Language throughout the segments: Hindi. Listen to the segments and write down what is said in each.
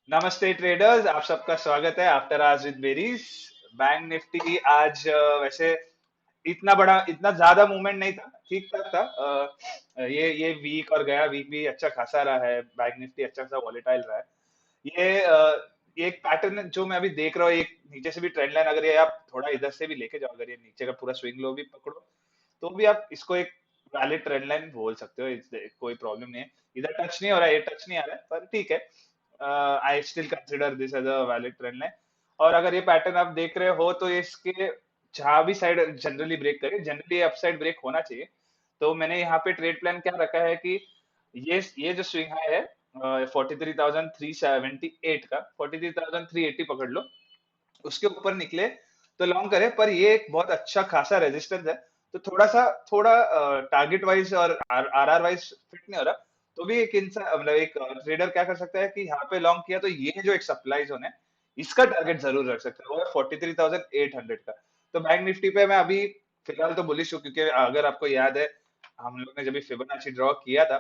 नमस्ते ट्रेडर्स, आप सबका स्वागत है after hours with berries. Bank Nifty आज वैसे इतना ज्यादा मूवमेंट नहीं था, ठीक ठाक था। ये वीक और गया वीक भी अच्छा खासा रहा है। बैंक निफ्टी अच्छा खासा वॉलेटाइल रहा है। ये एक पैटर्न जो मैं अभी देख रहा हूँ, एक नीचे से भी ट्रेंड लाइन, अगर ये आप थोड़ा इधर से भी लेके जाओ, अगर ये नीचे का पूरा स्विंग लो भी पकड़ो तो भी आप इसको एक वैलिड ट्रेंड लाइन बोल सकते हो। कोई प्रॉब्लम नहीं है। इधर टच नहीं हो रहा है, ये टच नहीं आ रहा है, पर ठीक है। I still consider this as a valid trend line. और अगर ये पैटर्न आप देख रहे हो तो इसके जहां भी साइड जनरली ब्रेक करे, जनरली अपसाइड ब्रेक होना चाहिए। तो मैंने यहाँ पे ट्रेड प्लान क्या रखा है कि ये जो स्विंग हाई है 43,378 का, 43,380 पकड़ लो, उसके ऊपर निकले तो लॉन्ग करे। पर ये एक बहुत अच्छा खासा रेजिस्टेंस है, तो थोड़ा टारगेट वाइज और आर आर वाइज फिट नहीं हो रहा। तो भी एक इंसान, मतलब एक ट्रेडर क्या कर सकता है कि यहाँ पे लॉन्ग किया तो ये जो एक सप्लाई जोन है, इसका टारगेट जरूर रख सकता है, वो है 43,800 का। तो बैंक निफ्टी पे मैं अभी फिलहाल तो बुलिश हूँ, क्योंकि अगर आपको याद है, हम लोग ने जब फिबोनाची ड्रॉ किया था,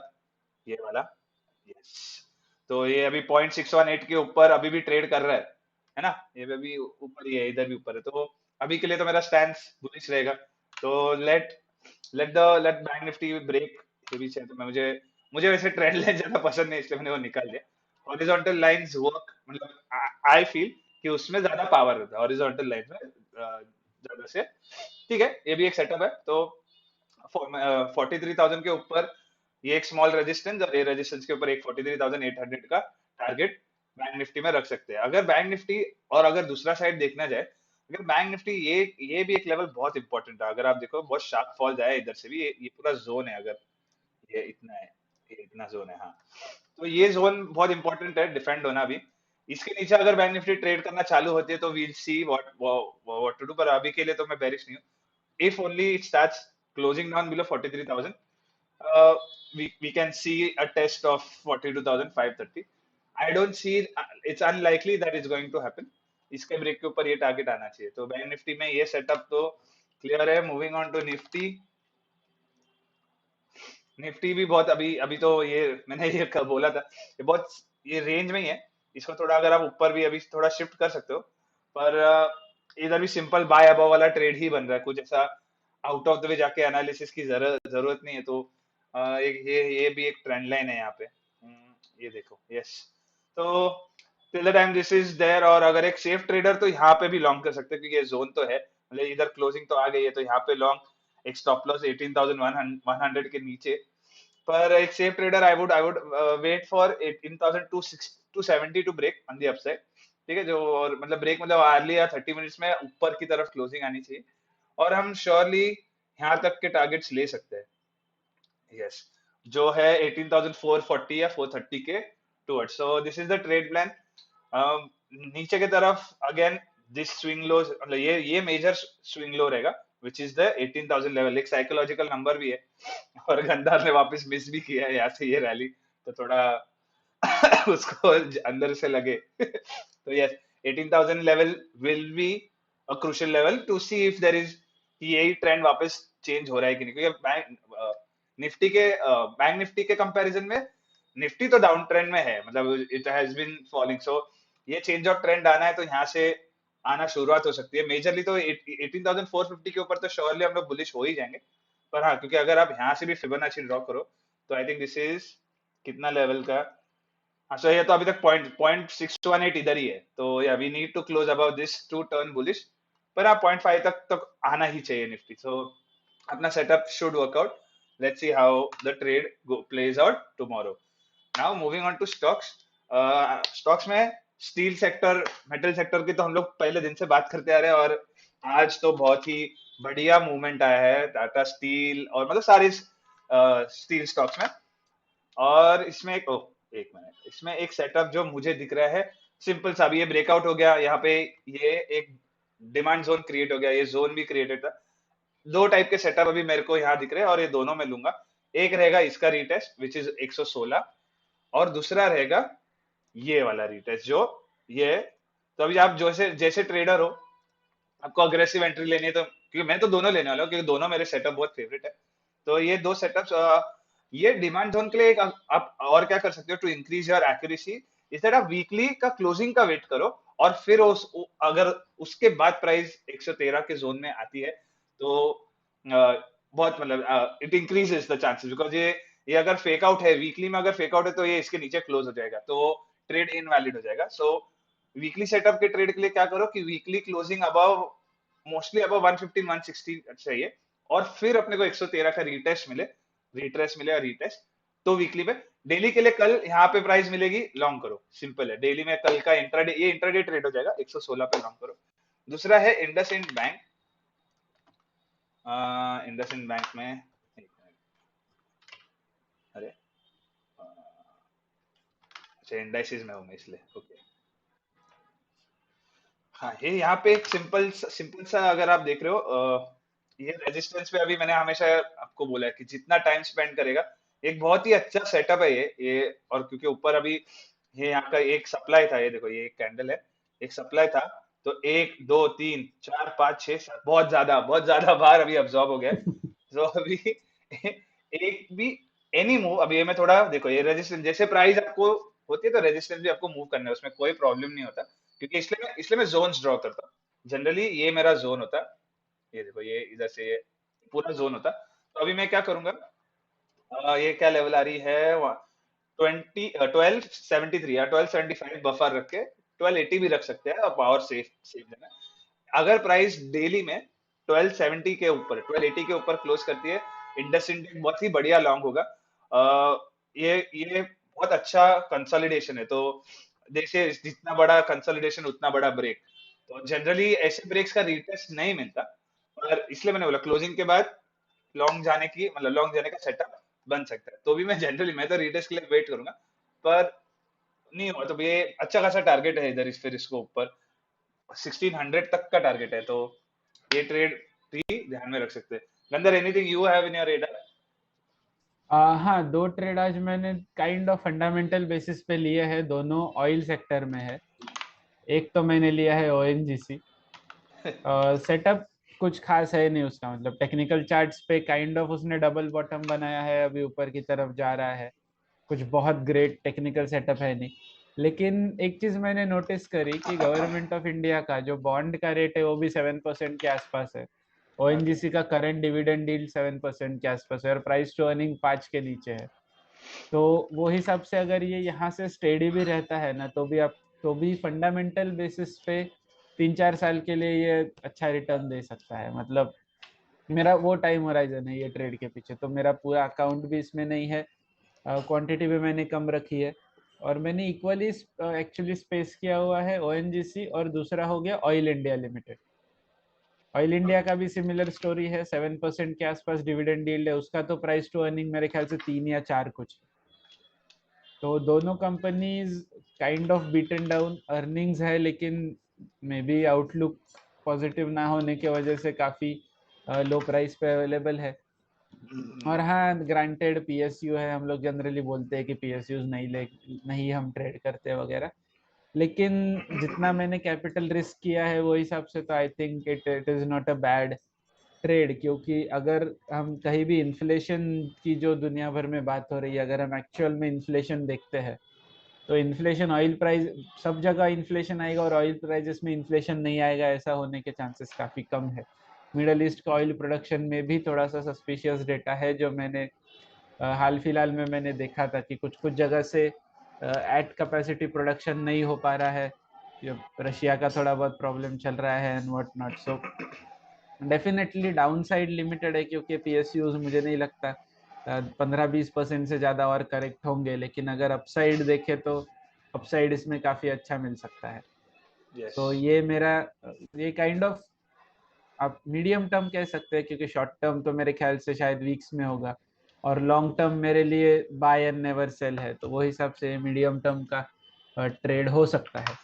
ये वाला, यस, तो ये अभी 0.618 के ऊपर अभी भी ट्रेड कर रहा है ना। ये भी अभी ऊपर ही है, इधर भी ऊपर है। तो अभी के लिए तो मेरा स्टैंस बुलिश रहेगा। तो let let bank Nifty break ये भी चाहिए। तो मैं मुझे मुझे वैसे ट्रेंड लाइन ज्यादा पसंद नहीं, इसलिए मैंने वो निकाल दिया। हॉरिजॉन्टल लाइंस वर्क, मतलब आई फील कि उसमें ज्यादा पावर होता है हॉरिजॉन्टल लाइन में, ज्यादा से। ठीक है, ये भी एक सेटअप है। तो 43,000 के ऊपर ये एक स्मॉल रेजिस्टेंस, और ये रेजिस्टेंस के ऊपर एक 43,800 का टारगेट बैंक निफ्टी में रख सकते हैं। अगर बैंक निफ्टी, और अगर दूसरा साइड देखना जाए, अगर बैंक निफ्टी ये भी एक लेवल बहुत इंपॉर्टेंट है। अगर आप देखो बहुत शार्प फॉल जाए इधर से भी, ये पूरा जोन है, अगर ये इतना है, ये इतना जोन है, हाँ। तो ये जोन बहुत इंपॉर्टेंट है डिफेंड होना भी। इसके नीचे अगर बैंक निफ्टी ट्रेड करना चालू होती है तो we'll see what to do, पर अभी के लिए तो मैं बेरिश नहीं हूँ। if only it starts closing down below 43,000, we can see a test of 42,530. I don't see, it's unlikely that it's going to happen. इसके ब्रेक के ऊपर ये टारगेट आना चाहिए। तो बैंक निफ्टी में ये सेटअप तो क्लियर है। Moving on to Nifty. Nifty भी बहुत अभी अभी तो ये मैंने ये कब बोला था, ये बहुत ये रेंज में ही है। इसको थोड़ा अगर आप ऊपर भी अभी थोड़ा शिफ्ट कर सकते हो, पर इधर भी सिंपल बाय अबव वाला ट्रेड ही बन रहा है। कुछ ऐसा आउट ऑफ द वे जाके एनालिसिस की जरूरत नहीं है। तो एक ये भी एक ट्रेंड लाइन है यहाँ पे। ये देखो, यस। तो till the time this is there, और अगर एक सेफ ट्रेडर तो यहाँ पे भी लॉन्ग कर सकते हैं, क्योंकि ये जोन तो है, मतलब इधर क्लोजिंग तो आ गई है, तो यहाँ पे लॉन्ग एक स्टॉप लॉस 18,100 के नीचे। पर एक safe trader I would wait for 18,270 to break on the upside. ठीक है, जो और मतलब ब्रेक मतलब अर्ली या 30 मिनट्स में ऊपर की तरफ क्लोजिंग आनी चाहिए, और हम श्योरली यहाँ तक के टारगेट्स ले सकते हैं। यस, जो है 18,440 या 430 के towards. So this is the trade plan. नीचे की तरफ अगेन दिस स्विंग लो, मतलब ये मेजर स्विंग लो रहेगा, विच इज द 18,000 लेवल। एक साइकोलॉजिकल नंबर भी है, और गंदार ने वापस मिस भी किया है यहाँ से ये रैली, तो थोड़ा उसको अंदर से लगे। तो yes, 18,000 level will be a crucial level to see if there is, यही ट्रेंड वापस चेंज हो रहा है कि नहीं। क्योंकि बैंक निफ्टी के कंपैरिजन में निफ्टी तो डाउन ट्रेंड में है, मतलब it has been falling. So ये चेंज ऑफ ट्रेंड आना है तो यहाँ से आना शुरुआत हो सकती है। मेजरली तो 18,450 के ऊपर तो श्योरली हम लोग बुलिश हो ही जाएंगे। पर हाँ, क्योंकि अगर आप यहाँ से भी फिबोनाची ड्रॉ करो तो आई थिंक दिस इज कितना लेवल का। हाँ, सो ये तो अभी तक पॉइंट 618 इधर ही है। तो या we need to close about this to turn bullish. पर हाँ, 0.5 तक आना ही चाहिए निफ्टी। सो अपना setup should work out. Let's see how the trade plays out tomorrow. Now moving on to stocks. Stocks में स्टील सेक्टर, मेटल सेक्टर की तो हम लोग पहले दिन से बात करते आ रहे हैं, और आज तो बहुत ही बढ़िया मूवमेंट आया है टाटा स्टील और मतलब सारी स्टील स्टॉक्स में। और इसमें एक मिनट, इसमें एक सेटअप जो मुझे दिख रहा है सिंपल सा, भी ये ब्रेकआउट हो गया यहाँ पे, ये एक डिमांड जोन क्रिएट हो गया, ये जोन भी क्रिएटेड था। दो टाइप के सेटअप अभी मेरे को यहाँ दिख रहे हैं, और ये दोनों मैं लूंगा। एक रहेगा इसका रीटेस्ट विच इज 116, और दूसरा रहेगा ये वाला रीटेस्ट जो ये। तो अभी आप जैसे जैसे ट्रेडर हो, आपको अग्रेसिव एंट्री लेनी है, तो क्योंकि मैं तो दोनों लेने वाला हूँ, क्योंकि दोनों मेरे सेटअप बहुत फेवरेट है। तो ये दो सेटअप्स, ये डिमांड जोन के लिए एक आप और क्या कर सकते हो to increase your accuracy, instead आप वीकली का क्लोजिंग का वेट करो, और फिर अगर उसके बाद प्राइस 113 के जोन में आती है, तो बहुत मतलब it increases the chances, because ये अगर फेक आउट है, वीकली में अगर फेक आउट है, तो ये इसके नीचे क्लोज हो जाएगा, तो ट्रेड इनवैलिड हो जाएगा। सो वीकली सेटअप के ट्रेड के लिए क्या करो कि weekly closing above, mostly above 115 116 चाहिए, और फिर अपने को 113 का रिट्रेस मिले और रीटेस्ट, तो वीकली पे। डेली के लिए कल यहाँ पे प्राइस मिलेगी, लॉन्ग करो, सिंपल है। डेली में कल का इंट्राडे, ये इंट्राडे ट्रेड हो जाएगा, 116 पे लॉन्ग करो। दूसरा है इंडसइंड बैंक। इंडसइंड बैंक में अरे अच्छा, इंडाइसिस में हूँ मैं इसलिए, ओके। हाँ, ये यहाँ पे एक सिंपल सा अगर आप देख रहे हो, ये रेजिस्टेंस पे अभी मैंने हमेशा आपको बोला है कि जितना टाइम स्पेंड करेगा, एक बहुत ही अच्छा सेटअप है ये। और क्योंकि ऊपर अभी ये यहाँ का एक सप्लाई था, ये देखो, ये एक कैंडल है, एक सप्लाई था, तो एक दो तीन चार पाँच छह सात, बहुत ज्यादा बार अभी अब्सॉर्ब हो गया है। तो अभी एक भी एनी मूव, अभी ये मैं थोड़ा देखो, ये रेजिस्टेंस जैसे प्राइस आपको होती है, तो रेजिस्टेंस भी आपको मूव करना है, उसमें कोई प्रॉब्लम नहीं होता, क्योंकि इसलिए मैं जोन्स ड्रॉ करता हूँ। जनरली ये मेरा जोन होता है, ये देखो, ये इधर से ये पूरा जोन होता। तो अभी मैं क्या करूंगा, ये क्या लेवल आ रही है, 1273 या 1275 बफर रख के, 1280 भी रख सकते हैं, और पावर सेफ सेफ देना है। अगर प्राइस डेली में 1270 के ऊपर, 1280 के ऊपर क्लोज करती है, इंडस इंड बहुत ही बढ़िया लॉन्ग होगा। ये बहुत अच्छा कंसोलिडेशन है, तो जैसे जितना बड़ा कंसोलिडेशन उतना बड़ा ब्रेक, तो जनरली ऐसे ब्रेक्स का रिटेस्ट नहीं मिलता, और इसलिए मैंने बोला क्लोजिंग के बाद लॉन्ग जाने की, मतलब लॉन्ग जाने का सेटअप बन सकता है। तो भी मैं तो रिटेस्ट के लिए वेट करूंगा, पर नहीं हुआ तो ये अच्छा खासा टारगेट है इधर, फिर इसको ऊपर 1600 तक का टारगेट है, तो ये ट्रेड भी ध्यान में रख सकते हैं। Gunner, anything you have in your radar? हाँ, दो ट्रेड आज मैंने काइंड ऑफ फंडामेंटल बेसिस पे लिए हैं, दोनों ऑयल सेक्टर में है। एक तो मैंने लिया है ओएनजीसी। सेटअप कुछ खास है नहीं उसका, मतलब टेक्निकल चार्ट्स पे काइंड ऑफ उसने डबल बॉटम बनाया है, अभी ऊपर की तरफ जा रहा है। कुछ बहुत ग्रेट टेक्निकल सेटअप है नहीं। लेकिन एक चीज मैंने नोटिस करी कि गवर्नमेंट ऑफ इंडिया का जो बॉन्ड का रेट है वो भी 7% के आसपास है। ओके। ओएनजीसी का करंट डिविडेंड यील्ड 7% के आसपास है, और प्राइस टू अर्निंग 5 के नीचे है। तो वो हिसाब से अगर ये यहाँ से स्टेडी भी रहता है ना, तो भी फंडामेंटल बेसिस पे 3-4 साल के लिए ये अच्छा रिटर्न दे सकता है। मतलब मेरा वो टाइम होराइजन है ये ट्रेड के पीछे, तो मेरा पूरा अकाउंट भी इसमें नहीं है। क्वांटिटी भी मैंने कम रखी है, और मैंने इक्वली एक्चुअली स्पेस किया हुआ है ओएनजीसी, और दूसरा हो गया oil India limited. Oil India का भी सिमिलर स्टोरी है, 7% के आसपास डिविडेंड यील्ड है उसका, तो प्राइस टू अर्निंग मेरे ख्याल से 3 या 4 कुछ। तो दोनों companies kind of beaten down earnings है, लेकिन मे बी आउटलुक पॉजिटिव ना होने की वजह से काफी लो प्राइस पे अवेलेबल है। और हाँ, ग्रांटेड पीएसयू है, हम लोग जनरली बोलते हैं कि पीएसयूज नहीं हम ट्रेड करते वगैरह। लेकिन जितना मैंने कैपिटल रिस्क किया है वो हिसाब से, तो I think it is not a bad trade. क्योंकि अगर हम कहीं भी इन्फ्लेशन की जो दुनिया भर में बात हो रही है, अगर हम एक्चुअल में इन्फ्लेशन देखते हैं, तो इन्फ्लेशन ऑयल प्राइस, सब जगह इन्फ्लेशन आएगा और ऑयल प्राइसेस में इन्फ्लेशन नहीं आएगा, ऐसा होने के चांसेस काफी कम है। मिडल ईस्ट का ऑयल प्रोडक्शन में भी थोड़ा सा सस्पिशियस डेटा है, जो मैंने हाल फिलहाल में मैंने देखा था कि कुछ कुछ जगह से एट कैपेसिटी प्रोडक्शन नहीं हो पा रहा है। रशिया का थोड़ा बहुत प्रॉब्लम चल रहा है and what not. So definitely down side limited है, क्योंकि पीएसयूज मुझे नहीं लगता 15-20% से ज्यादा और करेक्ट होंगे। लेकिन अगर अपसाइड देखे तो अपसाइड इसमें काफी अच्छा मिल सकता है। यस। तो ये मेरा ये काइंड ऑफ आप मीडियम टर्म कह सकते हैं, क्योंकि शॉर्ट टर्म तो मेरे ख्याल से शायद वीक्स में होगा, और लॉन्ग टर्म मेरे लिए बाय एंड नेवर सेल है, तो वो हिसाब से मीडियम टर्म का ट्रेड हो सकता है।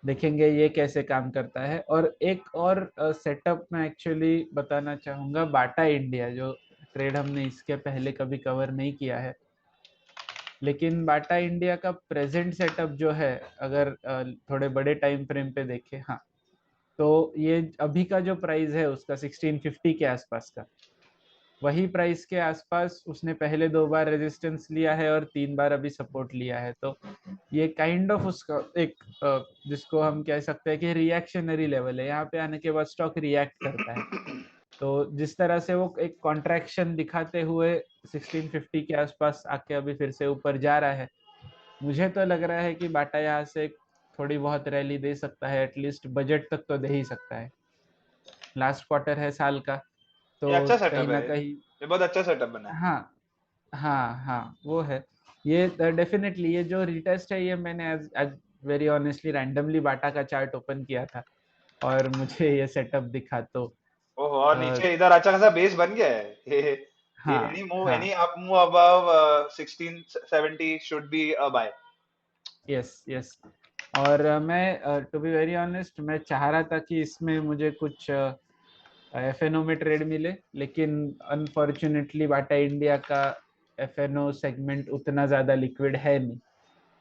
देखेंगे ये कैसे काम करता है। और एक और सेटअप मैं एक्चुअली बताना चाहूंगा, बाटा इंडिया, जो ट्रेड हमने इसके पहले कभी कवर नहीं किया है। लेकिन बाटा इंडिया का प्रेजेंट सेटअप जो है, अगर थोड़े बड़े टाइम फ्रेम पे देखें, हाँ, तो ये अभी का जो प्राइस है उसका 1650 के आसपास का, वही प्राइस के आसपास उसने पहले 2 बार रेजिस्टेंस लिया है और 3 बार अभी सपोर्ट लिया है। तो ये काइंड ऑफ उसका एक जिसको हम कह सकते हैं कि रिएक्शनरी लेवल है। यहाँ पे आने के बाद स्टॉक रिएक्ट करता है। तो जिस तरह से वो एक कॉन्ट्रैक्शन दिखाते हुए 1650 के आसपास आके अभी फिर से ऊपर जा रहा है, मुझे तो लग रहा है कि बाटा यहाँ से थोड़ी बहुत रैली दे सकता है, एटलीस्ट बजट तक तो दे ही सकता है। लास्ट क्वार्टर है साल का, ये तो अच्छा कहीं सेटअप है, ना कहीं ये बहुत अच्छा सेटअप बना है। हाँ हाँ हाँ वो है। ये डेफिनेटली ये जो रिटेस्ट है, ये मैंने आज वेरी ऑनेस्टली रैंडमली बाटा का चार्ट ओपन किया था और मुझे ये सेटअप दिखा। तो ओहो, और आ, नीचे इधर अच्छा खासा बेस बन गया है ये हाँ एनी हाँ up move above 1670 should be a buy. Yes yes. और मैं टू बी वेरी ऑनेस्ट मैं चाह रहा था कि इसमें मुझे कुछ एफएनओ में ट्रेड मिले, लेकिन अनफॉर्चुनेटली बाटा इंडिया का एफएनओ सेगमेंट उतना ज्यादा लिक्विड है नहीं।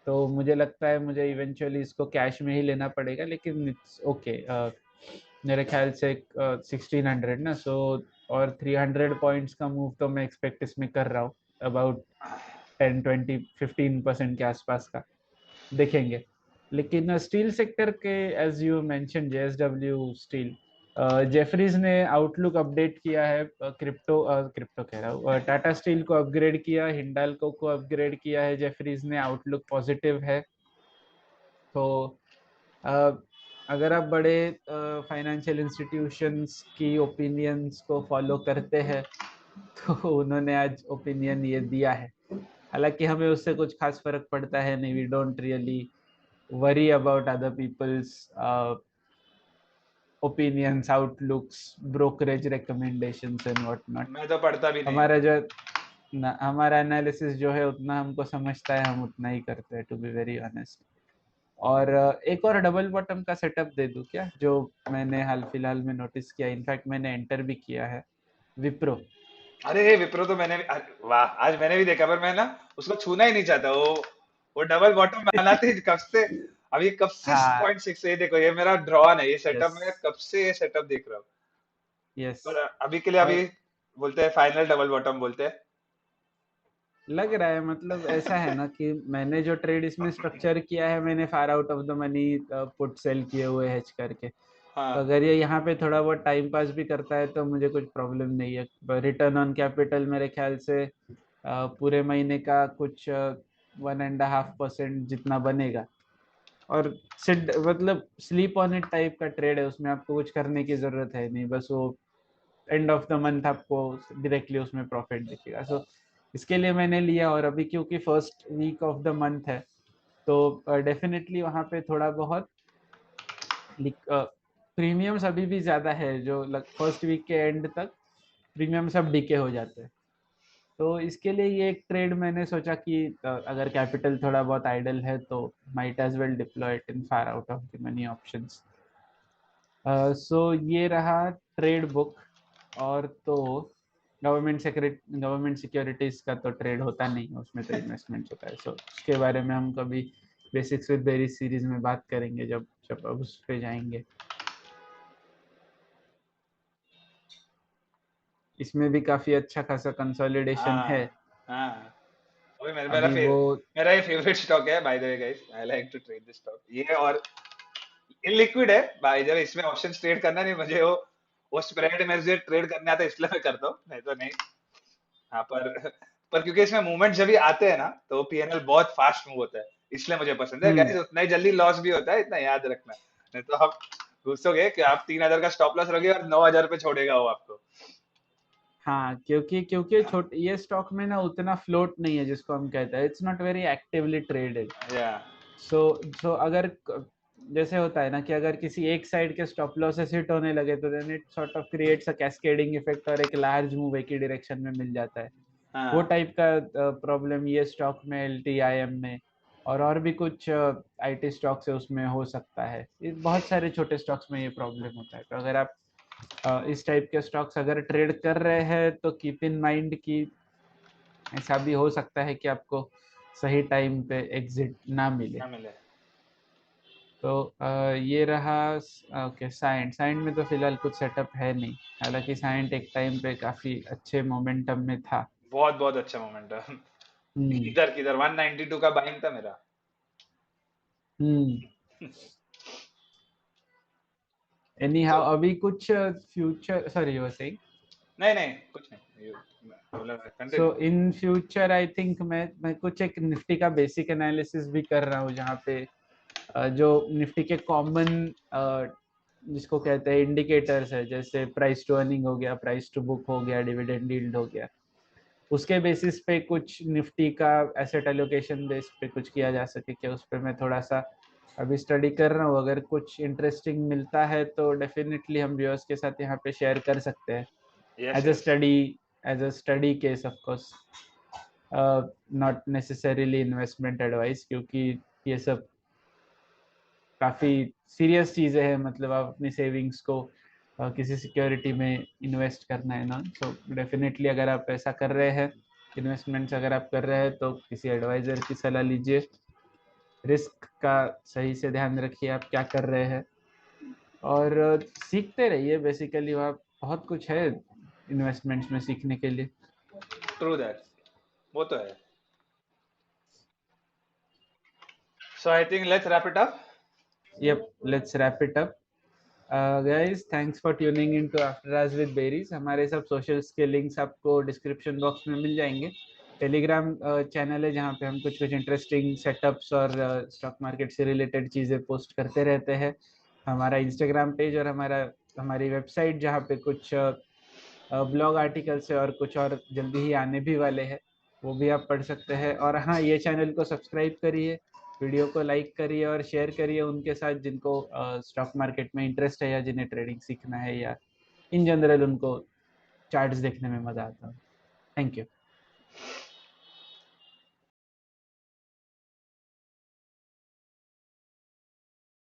तो मुझे लगता है मुझे इवेंचुअली इसको कैश में ही लेना पड़ेगा, लेकिन इट्स ओके। मेरे ख्याल से 1600 ना, सो और 300 पॉइंट्स का मूव तो मैं एक्सपेक्ट इसमें कर रहा हूँ, अबाउट 10-20-15% के आसपास का देखेंगे। लेकिन स्टील सेक्टर के as you mention JSW steel, Jefferies ने आउटलुक अपडेट किया है। क्रिप्टो क्रिप्टो कह रहा हूँ, टाटा स्टील को अपग्रेड किया, हिंडाल्को को अपग्रेड किया है जेफरीज ने, आउटलुक पॉजिटिव है। तो अ, अगर आप बड़े फाइनेंशियल इंस्टीट्यूशंस की ओपिनियंस को फॉलो करते हैं तो उन्होंने आज ओपिनियन ये दिया है। हालांकि हमें उससे कुछ खास फर्क पड़ता है नहीं, we don't really worry about other people's opinions, outlooks, brokerage recommendations and what not. मैं तो पढ़ता भी नहीं हूँ। हमारा जो हमारा एनालिसिस जो है उतना हमको समझता है, हम उतना ही करते हैं, टू बी वेरी ऑनेस्ट। और एक और डबल बॉटम का सेटअप दे दूं क्या, जो मैंने हाल फिलहाल में नोटिस किया, इनफैक्ट मैंने एंटर भी किया है, विप्रो। अरे विप्रो तो मैंने भी वाह, आज मैंने भी देखा, पर मैं ना उसको छूना ही नहीं चाहता। वो डबल बॉटम बनाते ही कब से, अभी कब से हाँ 0.6, ये देखो, ये मेरा ड्रॉन है, ये यस सेटअप में कब से ये सेटअप देख रहा हूँ। यस। पर अभी के लिए, अभी और बोलते हैं फाइनल डबल बॉटम बोलते हैं। लग रहा है, मतलब ऐसा है ना कि मैंने जो ट्रेड इसमें स्ट्रक्चर किया है, मैंने फार out of the money put sell किए हुए हेज करके। तो हाँ अगर ये यहाँ पे थोड़ा बहुत टाइम पास भी करता है तो मुझे कुछ प्रॉब्लम नहीं है। रिटर्न ऑन कैपिटल मेरे ख्याल से पूरे महीने का कुछ 1.5% जितना बनेगा। और सिट मतलब स्लीप ऑन इट टाइप का ट्रेड है, उसमें आपको कुछ करने की जरूरत है नहीं, बस वो एंड ऑफ द मंथ आपको डायरेक्टली उसमें प्रॉफिट दिखेगा। सो इसके लिए मैंने लिया। और अभी क्योंकि first week of the month है, तो डेफिनेटली वहाँ पे थोड़ा बहुत प्रीमियम्स अभी भी ज्यादा है, जो फर्स्ट वीक के एंड तक प्रीमियम सब डीके हो जाते हैं। तो इसके लिए ये एक ट्रेड मैंने सोचा कि अगर कैपिटल थोड़ा बहुत आइडल है तो might as well deploy it in far out of the money options. So ये रहा ट्रेड बुक। और तो गवर्नमेंट सिक्योरिटीज का तो ट्रेड होता नहीं है, उसमें तो इन्वेस्टमेंट होता है। सो उसके बारे में हम कभी बेसिक्स विद बेरी सीरीज में बात करेंगे, जब जब अब उस पे जाएंगे। इसमें भी काफी अच्छा खासा कंसोलिडेशन है। हाँ हाँ। अभी अभी वो मेरा ये फेवरेट स्टॉक है, by the way guys, I like to trade this stock, ये और इलिक्विड है भाई। जब इसमें ऑप्शन ट्रेड करना नहीं मुझे, वो स्प्रेड में मुझे ट्रेड करने आता है, इसलिए मैं करता हूँ, नहीं तो नहीं। हाँ पर क्योंकि इसमें मूवमेंट जब भी आते हैं ना, तो पीएनएल बहुत फास्ट मूव होता है, इसलिए मुझे पसंद है हम्म गाइस। उतना ही जल्दी लॉस भी होता है, इतना याद रखना। नहीं तो आप घुसोगे कि आप 3,000 का स्टॉप लॉस रखोगे और 9,000 पे छोड़ेगा वो आपको। हाँ, क्योंकि छोटे ये स्टॉक में ना उतना फ्लोट नहीं है, जिसको हम कहते हैं it's not very actively traded. या सो सो अगर जैसे होता है ना कि अगर किसी एक साइड के स्टॉप लॉसेस हिट होने लगे तो then it sort of creates a cascading effect, और एक लार्ज मूव एक ही डायरेक्शन में मिल जाता है। वो हाँ टाइप का प्रॉब्लम ये स्टॉक में, एलटीआईएम में और भी कुछ आईटी स्टॉक्स है उसमें हो सकता है। बहुत सारे छोटे स्टॉक्स में ये प्रॉब्लम होता है। तो अगर आप इस टाइप के स्टॉक्स अगर ट्रेड कर रहे हैं तो कीप इन माइंड कि ऐसा भी हो सकता है कि आपको सही टाइम पे एग्जिट ना मिले। क्या मिले। तो ये रहा। ओके, साइंट में तो फिलहाल कुछ सेटअप है नहीं, हालांकि साइंट एक टाइम पे काफी अच्छे मोमेंटम में था। बहुत बहुत अच्छा मोमेंट है। हम्म। इधर किधर 192 का बाइंग था मेरा। हम्म। एनी सो हाउ, अभी कुछ future, sorry you were saying. नहीं नहीं कुछ नहीं, बोला so continue. In future I think मैं कुछ एक निफ्टी का बेसिक एनालिसिस भी कर रहा हूँ, जहाँ पे जो निफ्टी के कॉमन जिसको कहते हैं इंडिकेटर्स है, जैसे प्राइस टू अर्निंग हो गया, प्राइस टू बुक हो गया, डिविडेंड यील्ड हो गया, उसके बेसिस पे कुछ निफ्टी का एसेट एलोकेशन बेस पे कुछ किया जा सके क्या, उस पर मैं थोड़ा सा अभी स्टडी कर रहा हूँ। अगर कुछ इंटरेस्टिंग मिलता है तो डेफिनेटली हम व्यूअर्स के साथ यहाँ पे शेयर कर सकते हैं, yes as a yes. Study, as a study case of course, not necessarily investment advice, क्योंकि ये सब काफी सीरियस चीजें हैं। मतलब आप अपनी सेविंग्स को किसी सिक्योरिटी में इन्वेस्ट करना है ना, सो डेफिनेटली अगर आप ऐसा कर रहे हैं, इन्वेस्टमेंट्स अगर आप कर रहे हैं, तो किसी एडवाइजर की सलाह लीजिए, रिस्क का सही से ध्यान रखिए आप क्या कर रहे हैं, और सीखते रहिए। बेसिकली वहाँ बहुत कुछ है इन्वेस्टमेंट्स में सीखने के लिए। ट्रू दैट, वो तो है। So I think let's wrap it up. Yup, let's wrap it up. Guys, thanks for tuning in to after hours with Berries. हमारे सब सोशल्स के लिंक्स आपको डिस्क्रिप्शन बॉक्स में मिल जाएंगे। टेलीग्राम चैनल है जहाँ पे हम कुछ कुछ इंटरेस्टिंग सेटअप्स और स्टॉक मार्केट से रिलेटेड चीज़ें पोस्ट करते रहते हैं। हमारा इंस्टाग्राम पेज और हमारी वेबसाइट, जहाँ पे कुछ ब्लॉग आर्टिकल्स है और कुछ और जल्दी ही आने भी वाले हैं, वो भी आप पढ़ सकते हैं। और हाँ, ये चैनल को सब्सक्राइब करिए, वीडियो को लाइक करिए और शेयर करिए उनके साथ जिनको स्टॉक मार्केट में इंटरेस्ट है, या जिन्हें ट्रेडिंग सीखना है, या इन जनरल उनको चार्ट्स देखने में मजा आता है। Thank you.